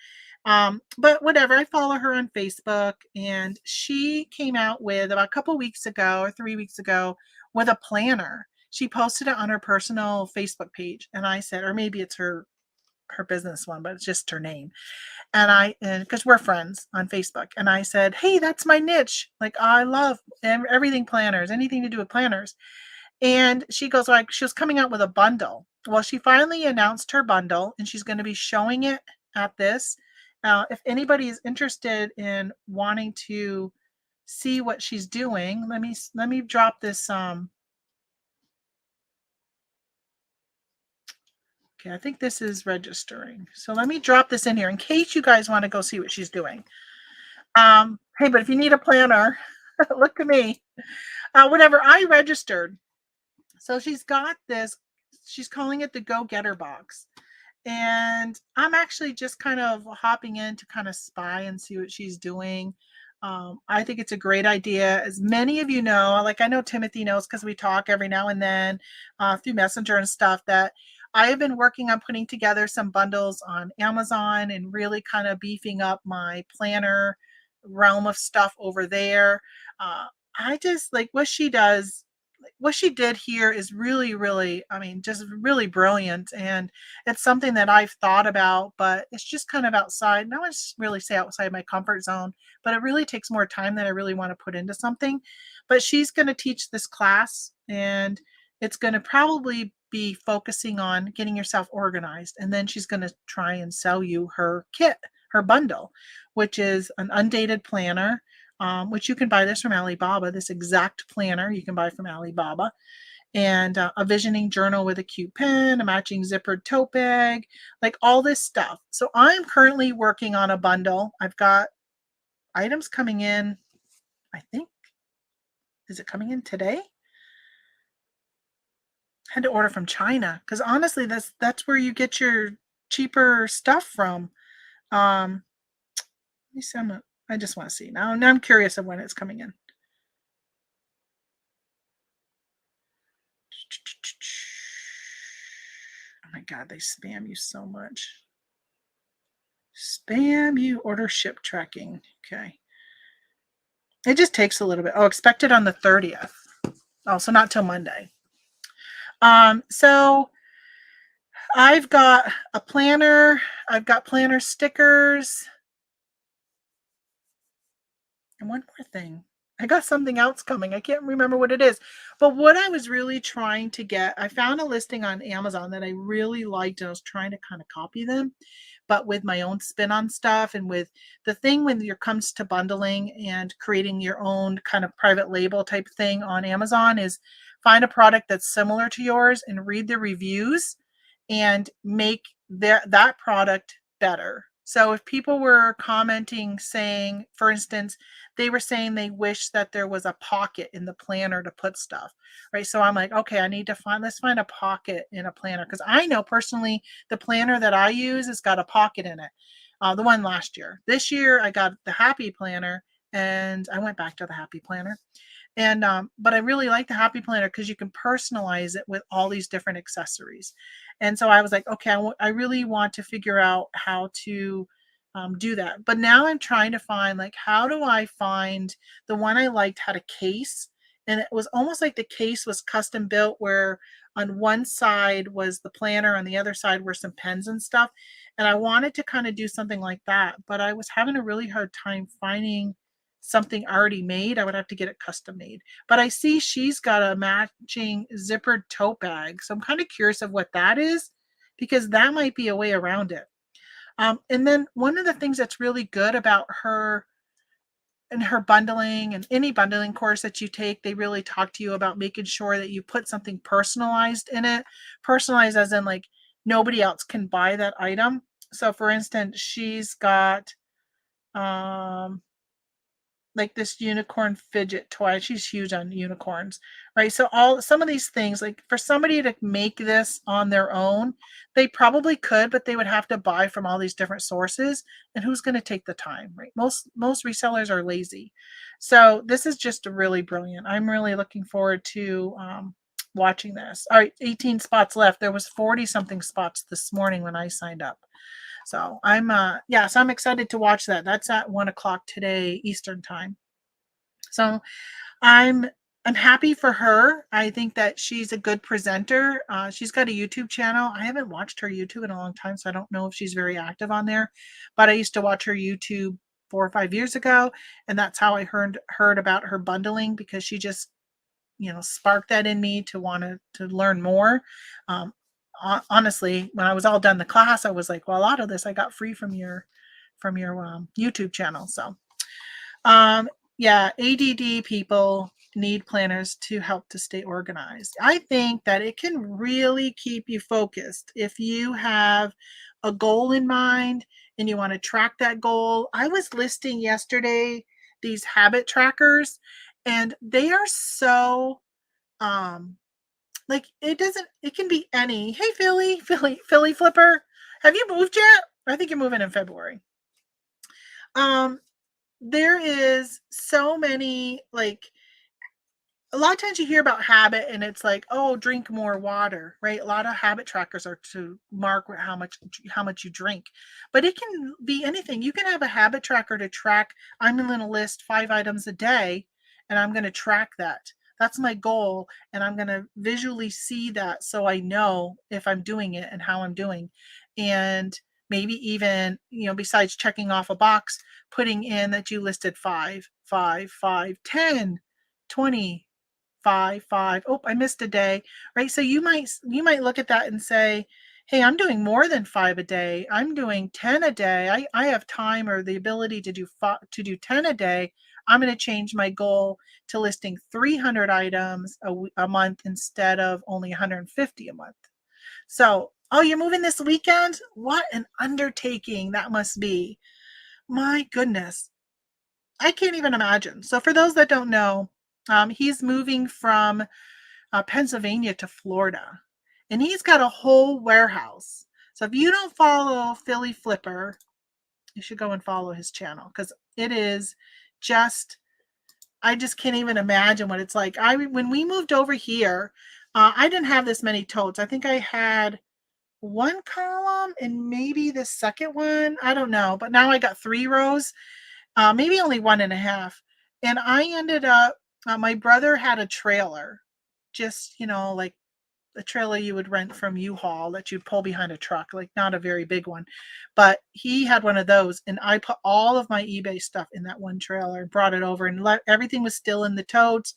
S1: But whatever, I follow her on Facebook, and she came out with about a couple weeks ago or 3 weeks ago with a planner. She posted it on her personal Facebook page, and I said, or maybe it's her business one, but it's just her name. And because we're friends on Facebook, and I said, hey, that's my niche. Like, I love everything planners, anything to do with planners. And she goes, like, she was coming out with a bundle. Well, she finally announced her bundle, and she's going to be showing it at this. If anybody is interested in wanting to see what she's doing, let me drop this. Okay, I think this is registering. So let me drop this in here in case you guys want to go see what she's doing. Hey, but if you need a planner, look to me. Whatever, I registered. So she's got this, she's calling it the Go-Getter box. And I'm actually just kind of hopping in to kind of spy and see what she's doing. I think it's a great idea. As many of you know, like I know Timothy knows because we talk every now and then through Messenger and stuff, that I have been working on putting together some bundles on Amazon and really kind of beefing up my planner realm of stuff over there. I just like what she does. What she did here is really, really, I mean, just really brilliant. And it's something that I've thought about, but it's just kind of outside. Not really say outside my comfort zone, but it really takes more time than I really want to put into something. But she's going to teach this class, and it's going to probably be focusing on getting yourself organized. And then she's going to try and sell you her kit, her bundle, which is an undated planner, which you can buy this from Alibaba. This exact planner you can buy from Alibaba, and a visioning journal with a cute pen, a matching zippered tote bag, like all this stuff. So I'm currently working on a bundle. I've got items coming in, I think. Is it coming in today? I had to order from China because honestly, that's where you get your cheaper stuff from. Let me see. I just want to see now. Now I'm curious of when it's coming in. Oh my God, they spam you so much. Spam you, order ship tracking. Okay. It just takes a little bit. Oh, expected on the 30th. Oh, so not till Monday. So I've got a planner. I've got planner stickers. And one more thing. I got something else coming. I can't remember what it is. But what I was really trying to get, I found a listing on Amazon that I really liked, and I was trying to kind of copy them, but with my own spin on stuff. And with the thing when it comes to bundling and creating your own kind of private label type thing on Amazon is find a product that's similar to yours and read the reviews and make that product better. So if people were commenting saying, for instance, they were saying they wish that there was a pocket in the planner to put stuff, right? So I'm like, okay, I need to let's find a pocket in a planner, because I know personally the planner that I use has got a pocket in it. The one last year. This year I got the Happy Planner, and I went back to the Happy Planner. And but I really like the Happy Planner because you can personalize it with all these different accessories. And so I was like, okay, I really want to figure out how to do that. But now I'm trying to find, like, how do I find the one I liked had a case, and it was almost like the case was custom built, where on one side was the planner, on the other side were some pens and stuff. And I wanted to kind of do something like that, but I was having a really hard time finding something already made. I would have to get it custom made. But I see she's got a matching zippered tote bag. So I'm kind of curious of what that is, because that might be a way around it. And then one of the things that's really good about her and her bundling, and any bundling course that you take, they really talk to you about making sure that you put something personalized in it. Personalized as in, like, nobody else can buy that item. So for instance, she's got like this unicorn fidget toy. She's huge on unicorns, right? So some of these things, like for somebody to make this on their own, they probably could, but they would have to buy from all these different sources. And who's going to take the time, right? Most resellers are lazy. So this is just really brilliant. I'm really looking forward to watching this. All right, 18 spots left. There was 40 something spots this morning when I signed up. So I'm so I'm excited to watch that. That's at 1 o'clock today Eastern time. So I'm I'm happy for her. I think that she's a good presenter. She's got a YouTube channel. I haven't watched her YouTube in a long time, so I don't know if she's very active on there. But I used to watch her YouTube 4 or 5 years ago, and that's how I heard about her bundling, because she just sparked that in me to want to learn more. Um, Honestly, when I was all done the class, I was like, well, a lot of this I got free from your YouTube channel. So yeah, ADD people need planners to help to stay organized. I think that it can really keep you focused if you have a goal in mind and you want to track that goal. I was listing yesterday these habit trackers, and they are so like, it can be any. Hey, Philly Flipper, have you moved yet? I think you're moving in February. Um there is so many, like, a lot of times you hear about habit and it's like, oh, drink more water, right? A lot of habit trackers are to mark how much you drink, but it can be anything. You can have a habit tracker to track. I'm going to list 5 items a day, and I'm going to track that. That's my goal, and I'm going to visually see that so I know if I'm doing it and how I'm doing. And maybe even, besides checking off a box, putting in that you listed 5, 5, 5, 10, 20, 5, 5. Oh, I missed a day, right? So you might look at that and say, hey, I'm doing more than 5 a day. I'm doing 10 a day. I have time or the ability to do 10 a day. I'm going to change my goal to listing 300 items a month instead of only 150 a month. So, oh, you're moving this weekend? What an undertaking that must be. My goodness. I can't even imagine. So, for those that don't know, he's moving from Pennsylvania to Florida, and he's got a whole warehouse. So, if you don't follow Philly Flipper, you should go and follow his channel because it is just, I just can't even imagine what it's like. When we moved over here, I didn't have this many totes. I think I had one column and maybe the second one. I don't know, but now I got 3 rows, maybe only 1.5. And I ended up, my brother had a trailer, just, like a trailer you would rent from U-Haul that you'd pull behind a truck, like not a very big one. But he had one of those, and I put all of my eBay stuff in that one trailer and brought it over, and everything was still in the totes.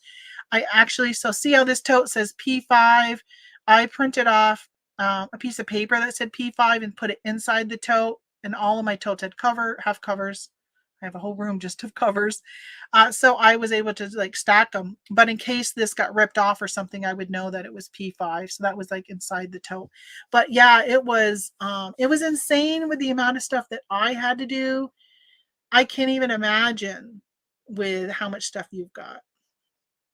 S1: So see how this tote says P5? I printed off a piece of paper that said P5 and put it inside the tote, and all of my totes have covers. I have a whole room just of covers. So I was able to like stack them. But in case this got ripped off or something, I would know that it was P5. So that was like inside the tote. But yeah, it was insane with the amount of stuff that I had to do. I can't even imagine with how much stuff you've got.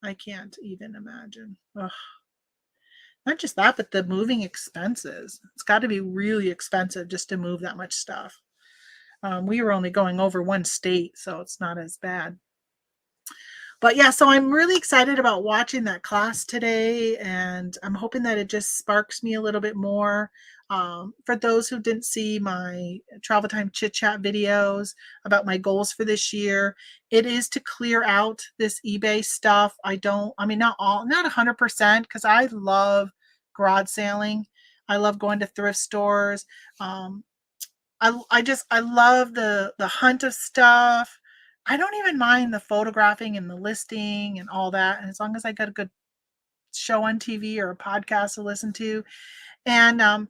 S1: I can't even imagine. Ugh. Not just that, but the moving expenses. It's got to be really expensive just to move that much stuff. We were only going over one state, so it's not as bad. But yeah, so I'm really excited about watching that class today, and I'm hoping that it just sparks me a little bit more. For those who didn't see my travel time chit chat videos about my goals for this year, it is to clear out this eBay stuff. Not 100%, because I love garage sailing. I love going to thrift stores. I love the hunt of stuff. I don't even mind the photographing and the listing and all that. And as long as I got a good show on TV or a podcast to listen to, and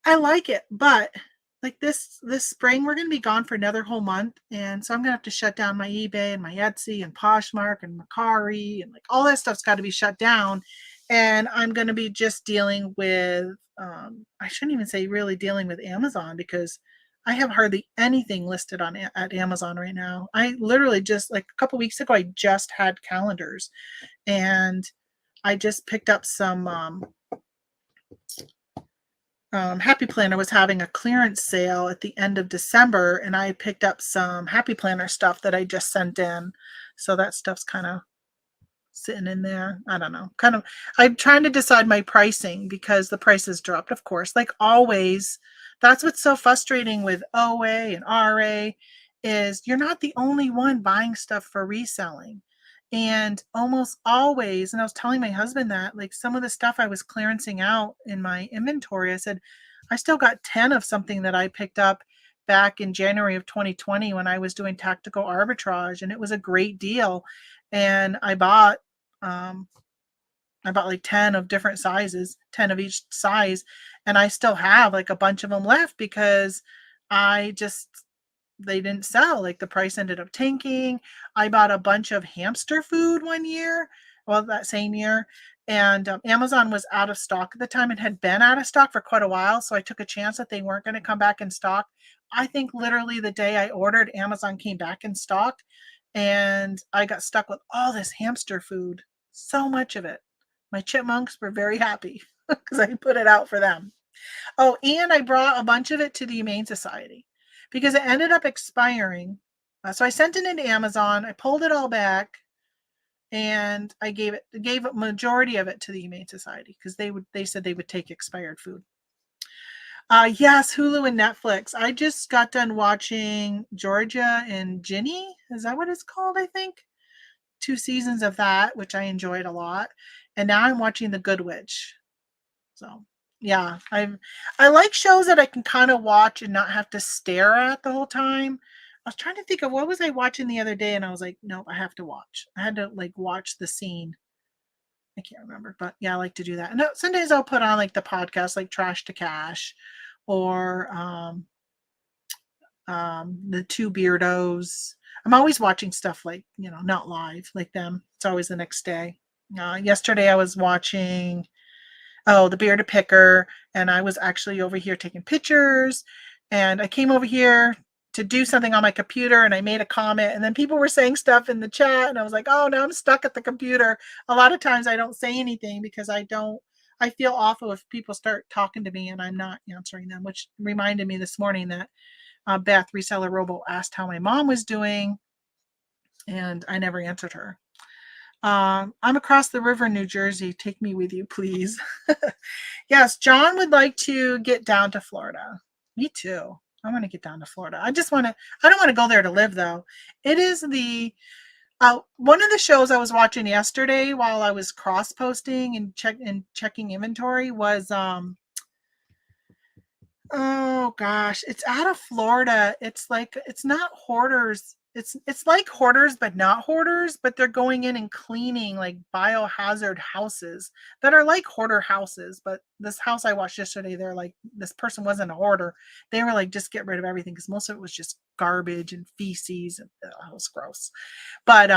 S1: I like it. But like this spring, we're gonna be gone for another whole month, and so I'm gonna have to shut down my eBay and my Etsy and Poshmark and Mercari, and like all that stuff's got to be shut down. And I'm gonna be just dealing with I shouldn't even say really dealing with Amazon, because I have hardly anything listed at Amazon right now. I literally just, like, a couple weeks ago, I just had calendars, and I just picked up some Happy Planner was having a clearance sale at the end of December, and I picked up some Happy Planner stuff that I just sent in. So that stuff's kind of sitting in there. I don't know. I'm trying to decide my pricing because the prices dropped, of course, like always. That's what's so frustrating with OA and RA is you're not the only one buying stuff for reselling. And almost always, and I was telling my husband that, like, some of the stuff I was clearancing out in my inventory, I said, I still got 10 of something that I picked up back in January of 2020 when I was doing tactical arbitrage, and it was a great deal. And um, I bought like 10 of different sizes, 10 of each size, and I still have like a bunch of them left because I just they didn't sell. Like, the price ended up tanking. I bought a bunch of hamster food one year, well, that same year, and Amazon was out of stock at the time and had been out of stock for quite a while. So I took a chance that they weren't going to come back in stock. I think literally the day I ordered, Amazon came back in stock, and I got stuck with all this hamster food, so much of it. My chipmunks were very happy because I put it out for them. Oh, and I brought a bunch of it to the Humane Society because it ended up expiring So I sent it into Amazon. I pulled it all back, and I gave a majority of it to the Humane Society because they said they would take expired food. Yes, Hulu and Netflix. I just got done watching Georgia and Ginny. Is that what it's called? I think 2 seasons of that, which I enjoyed a lot. And now I'm watching The Good Witch. So yeah, I like shows that I can kind of watch and not have to stare at the whole time. I was trying to think of what was I watching the other day, and I was like, nope, I have to watch. I had to like watch the scene. I can't remember, but yeah, I like to do that. And sometimes I'll put on like the podcast, like Trash to Cash, or the Two Beardos. I'm always watching stuff like, not live like them. It's always the next day. Yesterday I was watching the Bearded Picker, and I was actually over here taking pictures, and I came over here to do something on my computer, and I made a comment, and then people were saying stuff in the chat, and I was like, oh, now I'm stuck at the computer. A lot of times I don't say anything because I feel awful if people start talking to me and I'm not answering them, which reminded me this morning that Beth, Reseller Robo, asked how my mom was doing, and I never answered her. I'm across the river in New Jersey. Take me with you, please. Yes, John would like to get down to Florida. Me too. I want to get down to Florida. I don't want to go there to live though. It is one of the shows I was watching yesterday while I was cross posting and checking inventory was oh gosh, it's out of Florida. It's not hoarders. It's like hoarders, but not hoarders, but they're going in and cleaning like biohazard houses that are like hoarder houses. But this house I watched yesterday, they're like, this person wasn't a hoarder. They were like, just get rid of everything because most of it was just garbage and feces, and it was gross. But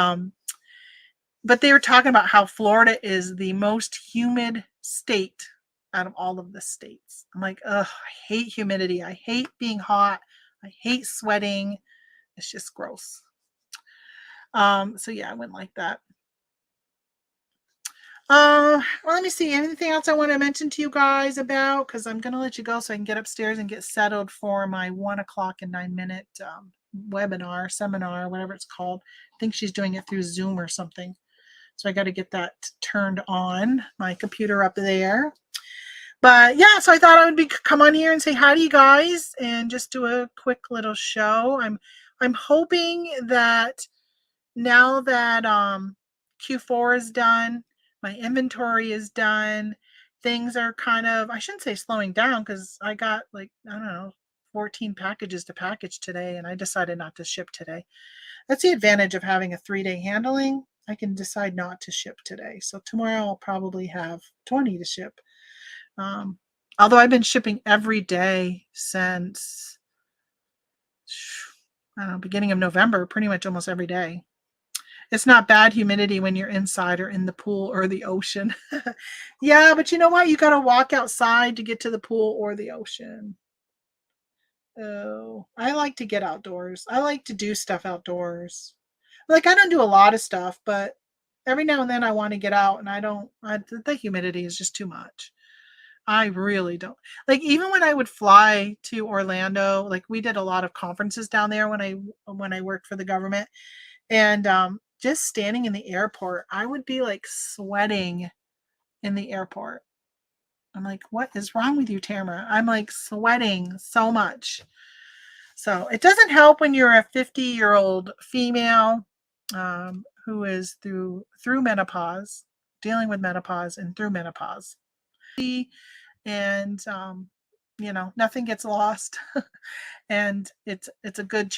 S1: they were talking about how Florida is the most humid state out of all of the states. I'm like, ugh, I hate humidity. I hate being hot. I hate sweating. It's just gross. So yeah, I wouldn't like that. Well, let me see. Anything else I want to mention to you guys about? Because I'm going to let you go so I can get upstairs and get settled for my 1 o'clock and 9-minute webinar, seminar, whatever it's called. I think she's doing it through Zoom or something. So I got to get that turned on, my computer up there. But yeah, so I thought I would come on here and say hi to you guys and just do a quick little show. I'm hoping that now that Q4 is done, my inventory is done, things are kind of, I shouldn't say slowing down because I got like, I don't know, 14 packages to package today, and I decided not to ship today. That's the advantage of having a 3-day handling. I can decide not to ship today. So tomorrow I'll probably have 20 to ship. Although I've been shipping every day since, I don't know, beginning of November, pretty much almost every day. It's not bad humidity when you're inside or in the pool or the ocean. Yeah, but you know what? You got to walk outside to get to the pool or the ocean. Oh, I like to get outdoors. I like to do stuff outdoors. Like, I don't do a lot of stuff, but every now and then I want to get out, and the humidity is just too much. I really don't. Like, even when I would fly to Orlando, like we did a lot of conferences down there when I worked for the government, and just standing in the airport, I would be like sweating in the airport. I'm like, what is wrong with you, Tamara? I'm like sweating so much. So it doesn't help when you're a 50-year-old female who is through menopause, dealing with menopause and through menopause. And nothing gets lost. And it's a good